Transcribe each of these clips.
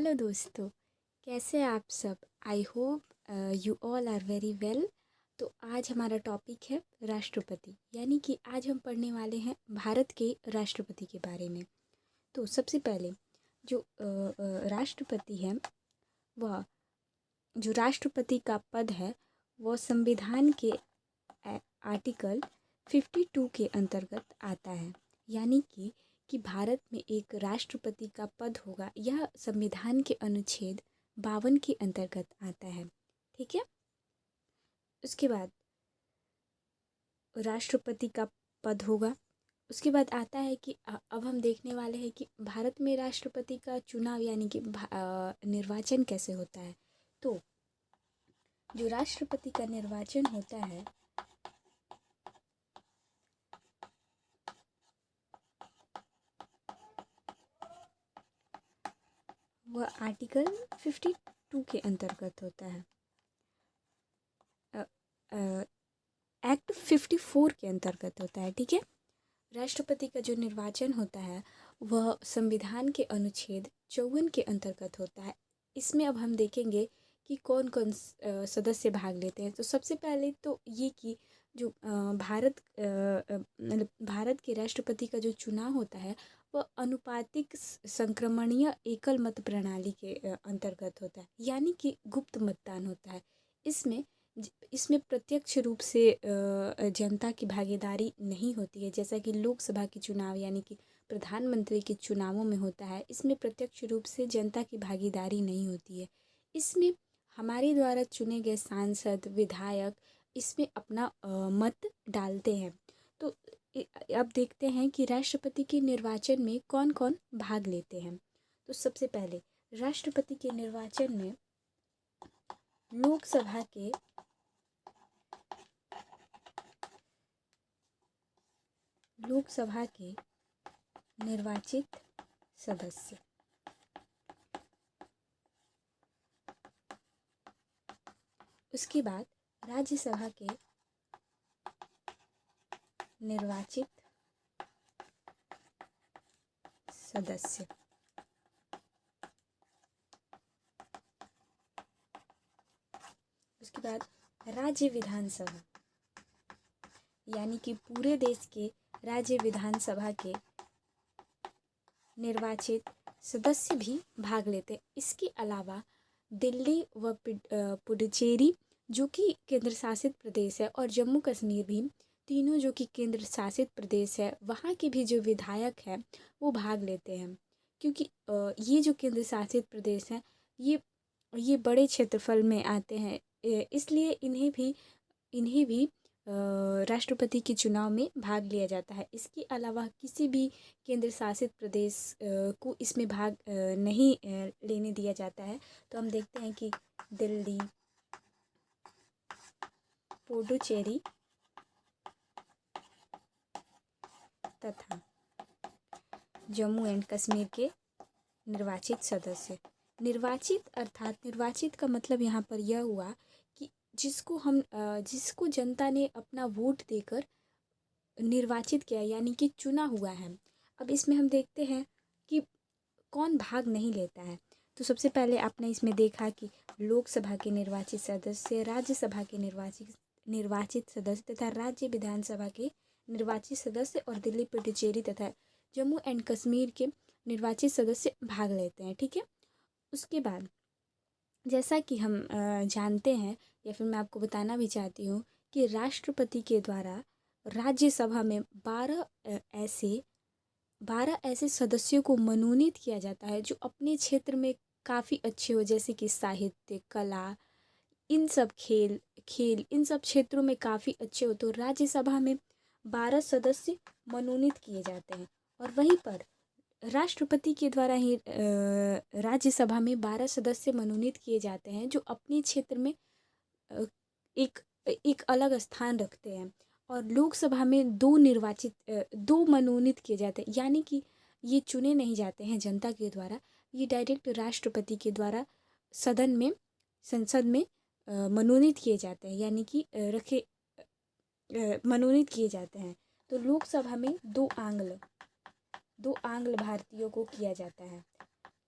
Hello दोस्तों, कैसे हैं आप सब। I hope you all are very well. तो आज हमारा टॉपिक है राष्ट्रपति, यानी कि आज हम पढ़ने वाले हैं भारत के राष्ट्रपति के बारे में। तो सबसे पहले जो राष्ट्रपति है, वह जो राष्ट्रपति का पद है वह संविधान के आर्टिकल 52 के अंतर्गत आता है। यानी कि भारत में एक राष्ट्रपति का पद होगा, यह संविधान के अनुच्छेद 52 के अंतर्गत आता है। ठीक है। उसके बाद राष्ट्रपति का पद होगा। उसके बाद आता है कि अब हम देखने वाले हैं कि भारत में राष्ट्रपति का चुनाव यानी कि निर्वाचन कैसे होता है। तो जो राष्ट्रपति का निर्वाचन होता है वह आर्टिकल 52 के अंतर्गत होता है। एक्ट 54 के अंतर्गत होता है। ठीक है। राष्ट्रपति का जो निर्वाचन होता है वह संविधान के अनुच्छेद 54 के अंतर्गत होता है। इसमें अब हम देखेंगे कि कौन कौन सदस्य भाग लेते हैं। तो सबसे पहले तो ये कि जो भारत के राष्ट्रपति का जो चुनाव होता है वह अनुपातिक संक्रमणीय एकल मत प्रणाली के अंतर्गत होता है, यानी कि गुप्त मतदान होता है। इसमें प्रत्यक्ष रूप से जनता की भागीदारी नहीं होती है, जैसा कि लोकसभा के चुनाव यानी कि प्रधानमंत्री के चुनावों में होता है। इसमें प्रत्यक्ष रूप से जनता की भागीदारी नहीं होती है। इसमें हमारे द्वारा चुने गए सांसद, विधायक इसमें अपना मत डालते हैं। तो अब देखते हैं कि राष्ट्रपति के निर्वाचन में कौन कौन भाग लेते हैं। तो सबसे पहले राष्ट्रपति के निर्वाचन में लोकसभा के निर्वाचित सदस्य, उसके बाद राज्यसभा के निर्वाचित सदस्य, उसके बाद राज्य विधानसभा यानी कि पूरे देश के राज्य विधानसभा के निर्वाचित सदस्य भी भाग लेते हैं। इसके अलावा दिल्ली व पुडुचेरी जो कि केंद्र शासित प्रदेश है, और जम्मू कश्मीर भी, तीनों जो कि केंद्र शासित प्रदेश है, वहाँ के भी जो विधायक हैं वो भाग लेते हैं। क्योंकि ये जो केंद्र शासित प्रदेश हैं ये बड़े क्षेत्रफल में आते हैं, इसलिए इन्हें भी राष्ट्रपति के चुनाव में भाग लिया जाता है। इसके अलावा किसी भी केंद्र शासित प्रदेश को इसमें भाग नहीं लेने दिया जाता है। तो हम देखते हैं कि दिल्ली, पुडुचेरी तथा जम्मू एंड कश्मीर के निर्वाचित सदस्य। निर्वाचित का मतलब यहाँ पर यह हुआ कि जिसको जनता ने अपना वोट देकर निर्वाचित किया यानी कि चुना हुआ है। अब इसमें हम देखते हैं कि कौन भाग नहीं लेता है। तो सबसे पहले आपने इसमें देखा कि लोकसभा के निर्वाचित सदस्य, राज्यसभा के निर्वाचित सदस्य तथा राज्य विधानसभा के निर्वाचित सदस्य और दिल्ली, पुडुचेरी तथा जम्मू एंड कश्मीर के निर्वाचित सदस्य भाग लेते हैं। ठीक है। उसके बाद जैसा कि हम जानते हैं, या फिर मैं आपको बताना भी चाहती हूँ कि राष्ट्रपति के द्वारा राज्यसभा में 12 ऐसे सदस्यों को मनोनीत किया जाता है जो अपने क्षेत्र में काफ़ी अच्छे हो, जैसे कि साहित्य, कला, इन सब खेल इन सब क्षेत्रों में काफ़ी अच्छे हो। तो राज्यसभा में 12 सदस्य मनोनीत किए जाते हैं, और वहीं पर राष्ट्रपति के द्वारा ही राज्यसभा में 12 सदस्य मनोनीत किए जाते हैं जो अपने क्षेत्र में एक अलग स्थान रखते हैं। और लोकसभा में 2 मनोनीत किए जाते हैं, यानी कि ये चुने नहीं जाते हैं जनता के द्वारा, ये डायरेक्ट राष्ट्रपति के द्वारा संसद में मनोनीत किए जाते हैं, यानी कि मनोनीत किए जाते हैं। तो लोकसभा में 2 आंग्ल भारतीयों को किया जाता है।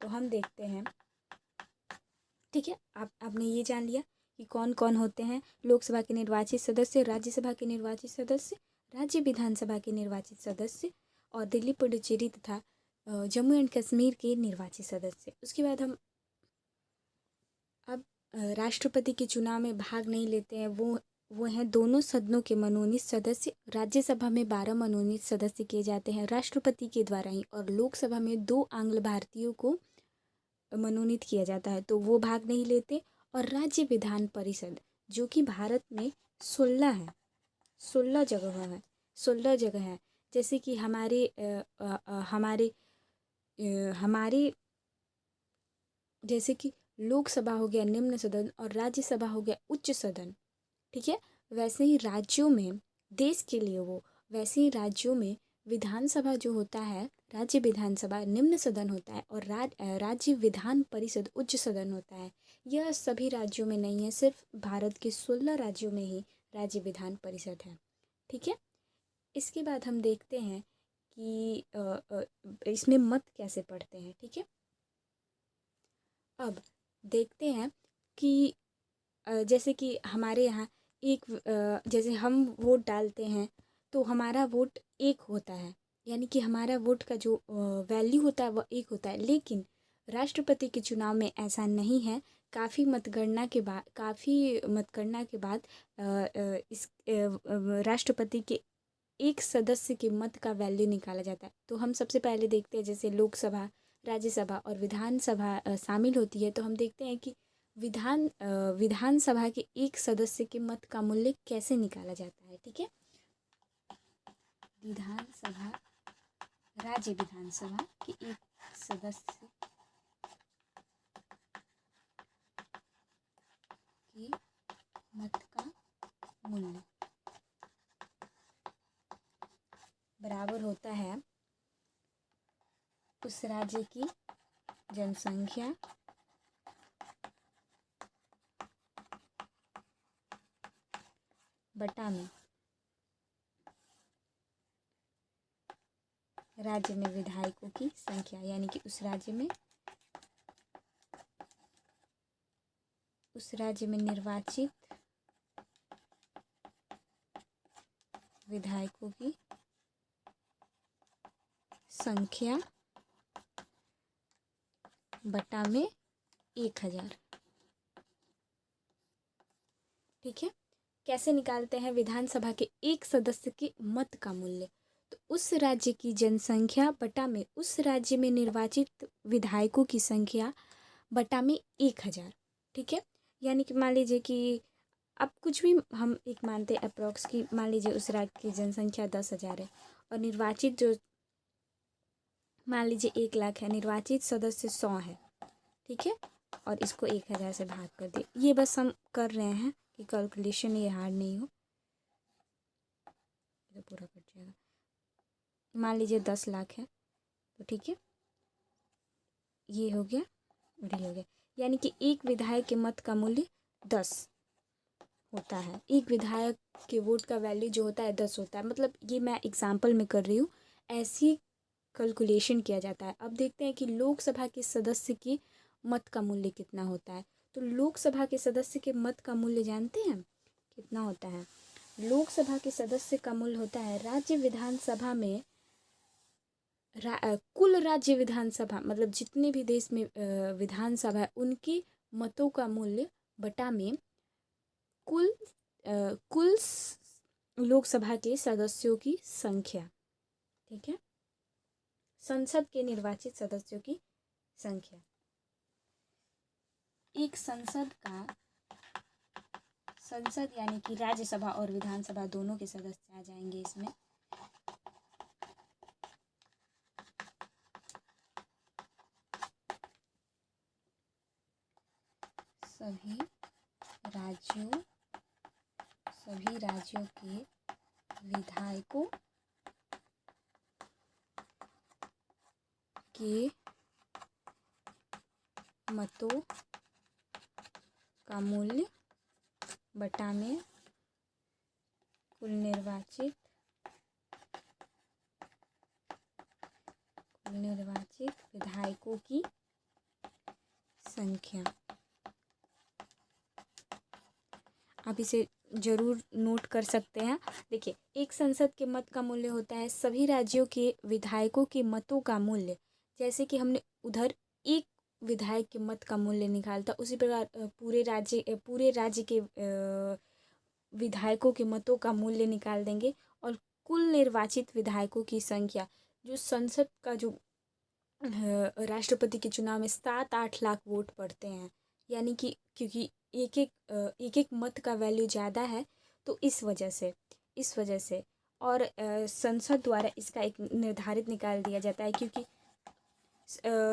तो हम देखते हैं ठीक है, आपने ये जान लिया कि कौन कौन होते हैं लोकसभा के निर्वाचित सदस्य, राज्यसभा के निर्वाचित सदस्य, राज्य विधानसभा के निर्वाचित सदस्य और दिल्ली पुडुचेरी तथा जम्मू एंड कश्मीर के निर्वाचित सदस्य। उसके बाद हम अब राष्ट्रपति के चुनाव में भाग नहीं लेते हैं, वो हैं दोनों सदनों के मनोनीत सदस्य। राज्यसभा में 12 मनोनीत सदस्य किए जाते हैं राष्ट्रपति के द्वारा ही, और लोकसभा में 2 आंग्ल भारतीयों को मनोनीत किया जाता है, तो वो भाग नहीं लेते। और राज्य विधान परिषद जो कि भारत में 16 है, 16 जगह है, 16 जगह है। जैसे कि हमारे जैसे कि लोकसभा हो गया निम्न सदन और राज्यसभा हो गया उच्च सदन, ठीक है। वैसे ही राज्यों में, देश के लिए वैसे ही राज्यों में विधानसभा जो होता है, राज्य विधानसभा निम्न सदन होता है और राज्य विधान परिषद उच्च सदन होता है। यह सभी राज्यों में नहीं है, सिर्फ भारत के 16 राज्यों में ही राज्य विधान परिषद है, ठीक है। इसके बाद हम देखते हैं कि इसमें मत कैसे पड़ते हैं, ठीक है। अब देखते हैं कि जैसे कि हमारे यहाँ जैसे हम वोट डालते हैं तो हमारा वोट एक होता है, यानी कि हमारा वोट का जो वैल्यू होता है वह एक होता है। लेकिन राष्ट्रपति के चुनाव में ऐसा नहीं है। काफ़ी मतगणना के बाद इस राष्ट्रपति के एक सदस्य के मत का वैल्यू निकाला जाता है। तो हम सबसे पहले देखते हैं, जैसे लोकसभा, राज्यसभा और विधानसभा शामिल होती है, तो हम देखते हैं कि विधानसभा के एक सदस्य के मत का मूल्य कैसे निकाला जाता है, ठीक है। विधानसभा, राज्य विधानसभा के एक सदस्य के मत का मूल्य बराबर होता है उस राज्य की जनसंख्या बटा में राज्य में विधायकों की संख्या, यानी कि उस राज्य में निर्वाचित विधायकों की संख्या बटा में 1000, ठीक है। कैसे निकालते हैं विधानसभा के एक सदस्य के मत का मूल्य? तो उस राज्य की जनसंख्या बटा में उस राज्य में निर्वाचित विधायकों की संख्या बटा में 1000, ठीक है। यानी कि मान लीजिए कि अब कुछ भी हम एक मानते हैं अप्रॉक्स की, मान लीजिए उस राज्य की जनसंख्या 10,000 है और निर्वाचित जो मान लीजिए 1 लाख है, निर्वाचित सदस्य 100 है, ठीक है। और इसको 1000 से भाग कर दिए। ये बस हम कर रहे हैं कि कैलकुलेशन ये हार्ड नहीं हो, तो पूरा कट जाएगा। मान लीजिए 10 लाख है, तो ठीक है, ये हो गया और ये हो गया। यानी कि एक विधायक के मत का मूल्य 10 होता है। एक विधायक के वोट का वैल्यू जो होता है 10 होता है। मतलब ये मैं एग्जाम्पल में कर रही हूँ, ऐसी कैलकुलेशन किया जाता है। अब देखते हैं कि लोकसभा के सदस्य की मत का मूल्य कितना होता है। तो लोकसभा के सदस्य के मत का मूल्य जानते हैं कितना होता है? लोकसभा के सदस्य का मूल्य होता है राज्य विधानसभा में कुल राज्य विधानसभा, मतलब जितने भी देश में विधानसभा है उनकी मतों का मूल्य बटा में कुल लोकसभा के सदस्यों की संख्या, ठीक है, संसद के निर्वाचित सदस्यों की संख्या। एक संसद यानी कि राज्यसभा और विधानसभा दोनों के सदस्य आ जाएंगे इसमें। सभी राज्यों के विधायकों के मतों का मूल्य बटा में कुल निर्वाचित विधायकों की संख्या। आप इसे ज़रूर नोट कर सकते हैं। देखिए, एक संसद के मत का मूल्य होता है सभी राज्यों के विधायकों के मतों का मूल्य। जैसे कि हमने उधर एक विधायक के मत का मूल्य निकालता, उसी प्रकार पूरे राज्य के विधायकों के मतों का मूल्य निकाल देंगे और कुल निर्वाचित विधायकों की संख्या, जो संसद का जो राष्ट्रपति के चुनाव में 7-8 लाख वोट पड़ते हैं, यानी कि क्योंकि एक एक मत का वैल्यू ज़्यादा है, तो इस वजह से और संसद द्वारा इसका एक निर्धारित निकाल दिया जाता है, क्योंकि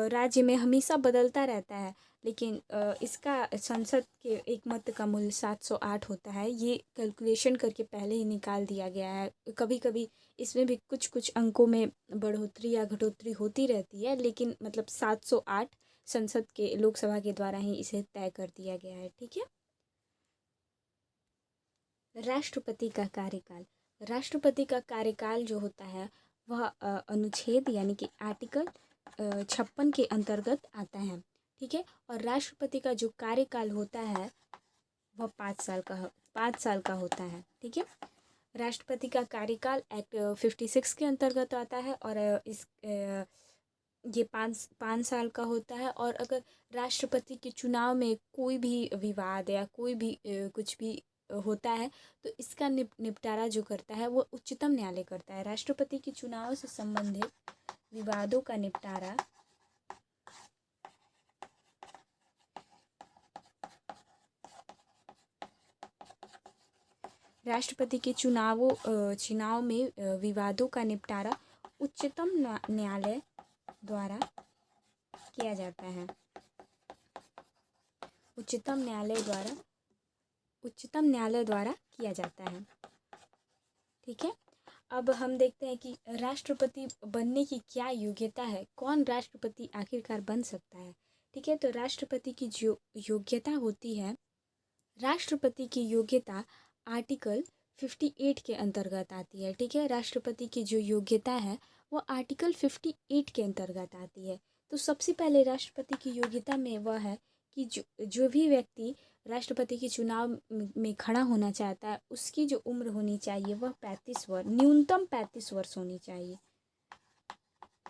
राज्य में हमेशा बदलता रहता है, लेकिन इसका संसद के एक मत का मूल्य 708 होता है। ये कैलकुलेशन करके पहले ही निकाल दिया गया है। कभी कभी इसमें भी कुछ कुछ अंकों में बढ़ोतरी या घटोतरी होती रहती है, लेकिन मतलब 708 संसद के लोकसभा के द्वारा ही इसे तय कर दिया गया है। ठीक है। राष्ट्रपति का कार्यकाल। राष्ट्रपति का कार्यकाल जो होता है वह अनुच्छेद यानी कि आर्टिकल 56 के अंतर्गत आता है। ठीक है। और राष्ट्रपति का जो कार्यकाल होता है वह 5 साल का होता है। ठीक है। राष्ट्रपति का कार्यकाल एक्ट 56 के अंतर्गत आता है और ये 5 साल का होता है। और अगर राष्ट्रपति के चुनाव में कोई भी विवाद या कोई भी कुछ भी होता है, तो इसका निपटारा जो करता है वो उच्चतम न्यायालय करता है। राष्ट्रपति के चुनाव से संबंधित विवादों का निपटारा राष्ट्रपति के चुनाव में विवादों का निपटारा उच्चतम न्यायालय द्वारा किया जाता है। उच्चतम न्यायालय द्वारा किया जाता है। ठीक है। अब हम देखते हैं कि राष्ट्रपति बनने की क्या योग्यता है, कौन राष्ट्रपति आखिरकार बन सकता है। ठीक है। तो राष्ट्रपति की जो योग्यता होती है, राष्ट्रपति की योग्यता आर्टिकल 58 के अंतर्गत आती है। ठीक है। राष्ट्रपति की जो योग्यता है वो आर्टिकल 58 के अंतर्गत आती है। तो सबसे पहले राष्ट्रपति की योग्यता में वह है कि जो भी व्यक्ति राष्ट्रपति के चुनाव में खड़ा होना चाहता है, उसकी जो उम्र होनी चाहिए वह 35 वर्ष, न्यूनतम 35 वर्ष होनी चाहिए।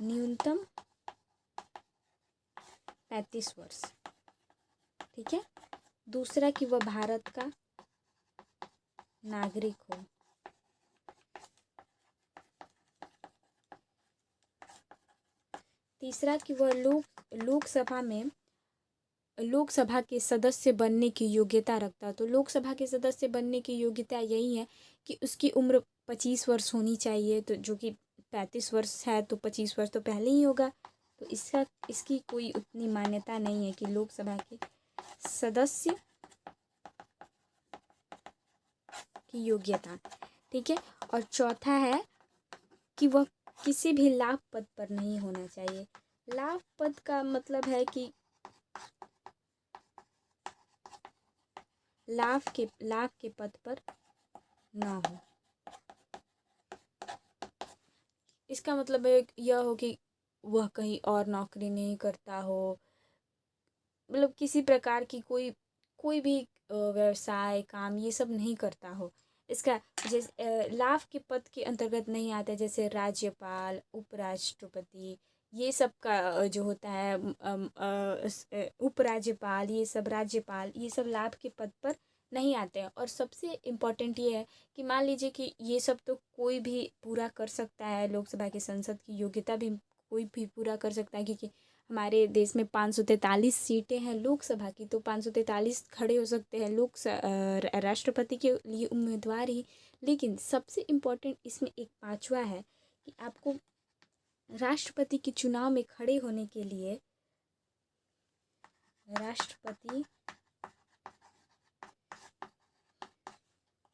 न्यूनतम 35 वर्ष। ठीक है। दूसरा कि वह भारत का नागरिक हो। तीसरा कि वह लोकसभा के सदस्य बनने की योग्यता रखता है। तो लोकसभा के सदस्य बनने की योग्यता यही है कि उसकी उम्र 25 वर्ष होनी चाहिए। तो जो कि 35 वर्ष है, तो 25 वर्ष तो पहले ही होगा। तो इसकी कोई उतनी मान्यता नहीं है कि लोकसभा के सदस्य की योग्यता। ठीक है। और चौथा है कि वह किसी भी लाभ पद पर नहीं होना चाहिए। लाभ पद का मतलब है कि लाभ के पद पर ना हो। इसका मतलब यह हो कि वह कहीं और नौकरी नहीं करता हो, मतलब किसी प्रकार की कोई भी व्यवसाय काम ये सब नहीं करता हो। इसका जैसे लाभ के पद के अंतर्गत नहीं आता, जैसे राज्यपाल, उपराष्ट्रपति, ये सब का जो होता है उपराज्यपाल, ये सब राज्यपाल, ये सब लाभ के पद पर नहीं आते हैं। और सबसे इम्पोर्टेंट ये है कि मान लीजिए कि ये सब तो कोई भी पूरा कर सकता है, लोकसभा की संसद की योग्यता भी कोई भी पूरा कर सकता है, क्योंकि हमारे देश में 543 सीटें हैं लोकसभा की, तो 543 खड़े हो सकते हैं राष्ट्रपति के लिए उम्मीदवार ही। लेकिन सबसे इम्पोर्टेंट इसमें एक पांचवा है कि आपको राष्ट्रपति के चुनाव में खड़े होने के लिए राष्ट्रपति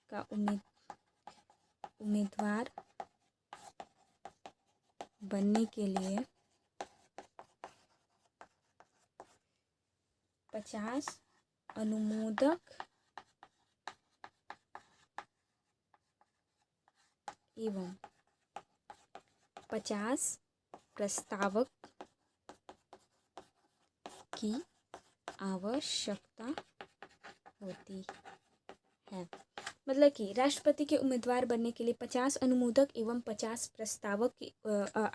का उम्मीदवार बनने के लिए 50 अनुमोदक एवं 50 प्रस्तावक की आवश्यकता होती है। मतलब कि राष्ट्रपति के उम्मीदवार बनने के लिए 50 अनुमोदक एवं 50 प्रस्तावक की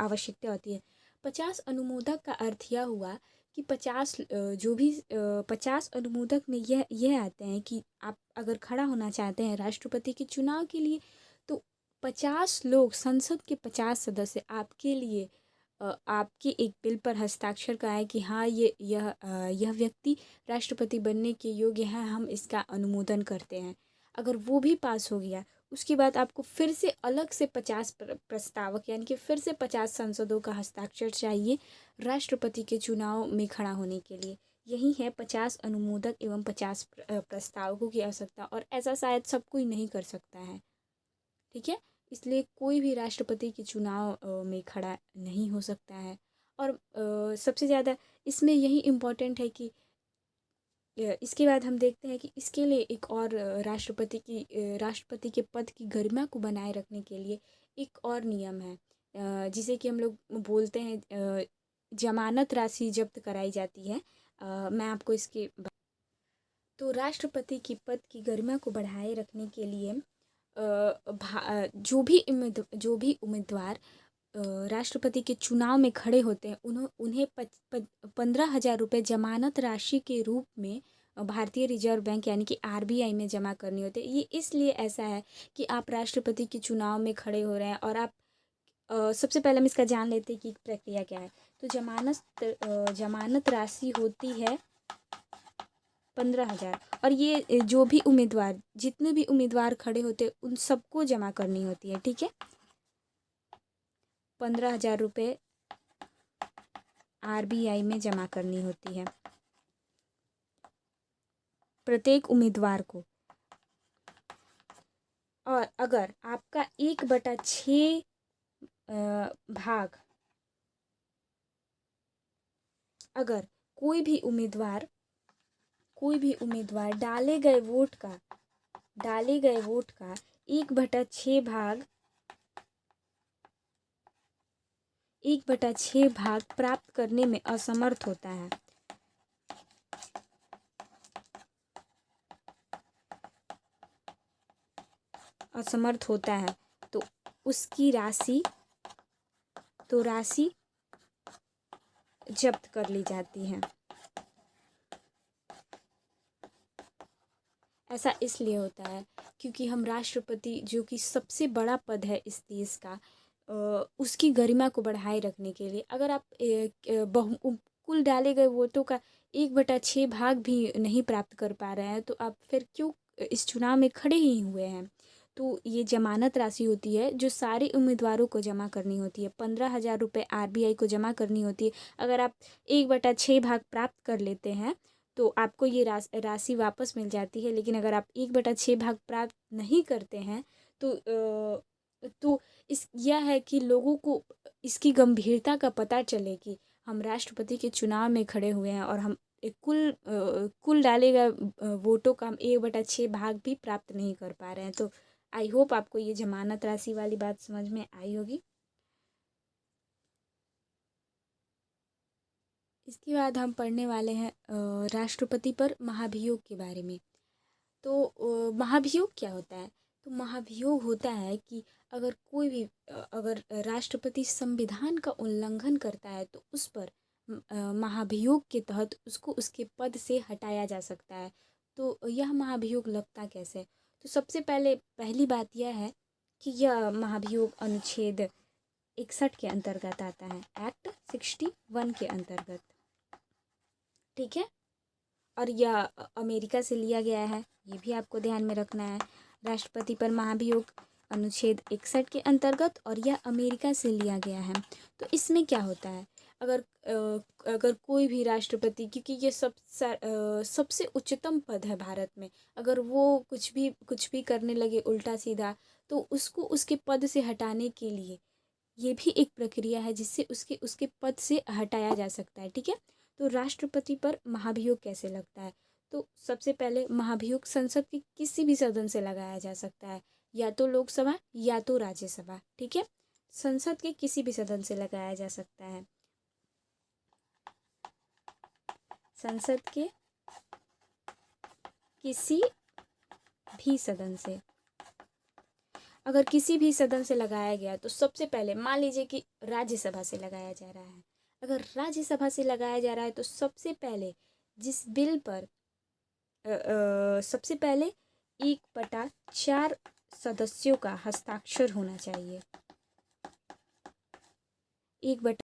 आवश्यकता होती है। 50 अनुमोदक का अर्थ यह हुआ कि 50 अनुमोदक में यह आते हैं कि आप अगर खड़ा होना चाहते हैं राष्ट्रपति के चुनाव के लिए, तो 50 लोग, संसद के 50 सदस्य आपके लिए आपके एक बिल पर हस्ताक्षर कराएं कि हाँ यह व्यक्ति राष्ट्रपति बनने के योग्य है, हम इसका अनुमोदन करते हैं। अगर वो भी पास हो गया, उसके बाद आपको फिर से अलग से 50 प्रस्तावक यानी कि फिर से 50 सांसदों का हस्ताक्षर चाहिए राष्ट्रपति के चुनाव में खड़ा होने के लिए। यही है 50 अनुमोदक एवं 50 प्रस्तावकों की आवश्यकता, और ऐसा शायद सब कोई नहीं कर सकता है। ठीक है, इसलिए कोई भी राष्ट्रपति के चुनाव में खड़ा नहीं हो सकता है। और सबसे ज़्यादा इसमें यही इम्पोर्टेंट है कि इसके बाद हम देखते हैं कि इसके लिए एक और राष्ट्रपति के पद की गरिमा को बनाए रखने के लिए एक और नियम है, जिसे कि हम लोग बोलते हैं जमानत राशि जब्त कराई जाती है। मैं आपको इसके तो राष्ट्रपति की पद की गरिमा को बढ़ाए रखने के लिए जो भी उम्मीदवार राष्ट्रपति के चुनाव में खड़े होते हैं उन्हें 15,000 रुपये जमानत राशि के रूप में भारतीय रिजर्व बैंक यानी कि आरबीआई में जमा करनी होती है। ये इसलिए ऐसा है कि आप राष्ट्रपति के चुनाव में खड़े हो रहे हैं और आप सबसे पहले हम इसका जान लेते हैं कि प्रक्रिया क्या है। तो जमानत राशि होती है 15,000, और ये जो भी उम्मीदवार जितने भी उम्मीदवार खड़े होते हैं उन सबको जमा करनी होती है। ठीक है, 15,000 रुपये आरबीआई में जमा करनी होती है प्रत्येक उम्मीदवार को। और अगर आपका 1/6 भाग, अगर कोई भी उम्मीदवार डाले गए वोट का 1/6 भाग प्राप्त करने में असमर्थ होता है, तो उसकी राशि जब्त कर ली जाती है। ऐसा इसलिए होता है क्योंकि हम राष्ट्रपति, जो कि सबसे बड़ा पद है इस देश का, उसकी गरिमा को बढ़ाए रखने के लिए अगर आप कुल डाले गए वोटों का 1/6 भाग भी नहीं प्राप्त कर पा रहे हैं, तो आप फिर क्यों इस चुनाव में खड़े ही हुए हैं। तो ये जमानत राशि होती है जो सारे उम्मीदवारों को जमा करनी होती है। 15,000 रुपये आरबीआई को जमा करनी होती है। अगर आप 1/6 भाग प्राप्त कर लेते हैं तो आपको ये राशि वापस मिल जाती है। लेकिन अगर आप 1/6 भाग प्राप्त नहीं करते हैं तो यह है कि लोगों को इसकी गंभीरता का पता चले कि हम राष्ट्रपति के चुनाव में खड़े हुए हैं और हम कुल डाले गए वोटों का हम 1/6 भाग भी प्राप्त नहीं कर पा रहे हैं। तो आई होप आपको ये जमानत राशि वाली बात समझ में आई होगी। इसके बाद हम पढ़ने वाले हैं राष्ट्रपति पर महाभियोग के बारे में। तो महाभियोग क्या होता है? तो महाभियोग होता है कि अगर राष्ट्रपति संविधान का उल्लंघन करता है तो उस पर महाभियोग के तहत उसको उसके पद से हटाया जा सकता है। तो यह महाभियोग लगता कैसे? तो सबसे पहली बात यह है कि यह महाभियोग अनुच्छेद 61 के अंतर्गत आता है, एक्ट 61 के अंतर्गत। ठीक है, और यह अमेरिका से लिया गया है, ये भी आपको ध्यान में रखना है। राष्ट्रपति पर महाभियोग अनुच्छेद 61 के अंतर्गत, और यह अमेरिका से लिया गया है। तो इसमें क्या होता है, अगर कोई भी राष्ट्रपति, क्योंकि ये सबसे उच्चतम पद है भारत में, अगर वो कुछ भी करने लगे उल्टा सीधा, तो उसको उसके पद से हटाने के लिए ये भी एक प्रक्रिया है जिससे उसके पद से हटाया जा सकता है। ठीक है, तो राष्ट्रपति पर महाभियोग कैसे लगता है? तो सबसे पहले महाभियोग संसद के किसी भी सदन से लगाया जा सकता है, या तो लोकसभा या तो राज्यसभा। ठीक है, संसद के किसी भी सदन से लगाया जा सकता है। संसद के किसी भी सदन से, अगर किसी भी सदन से लगाया गया तो सबसे पहले मान लीजिए कि राज्यसभा से लगाया जा रहा है। अगर राज्यसभा से लगाया जा रहा है तो सबसे पहले जिस बिल पर सबसे पहले 1/4 सदस्यों का हस्ताक्षर होना चाहिए। 1/4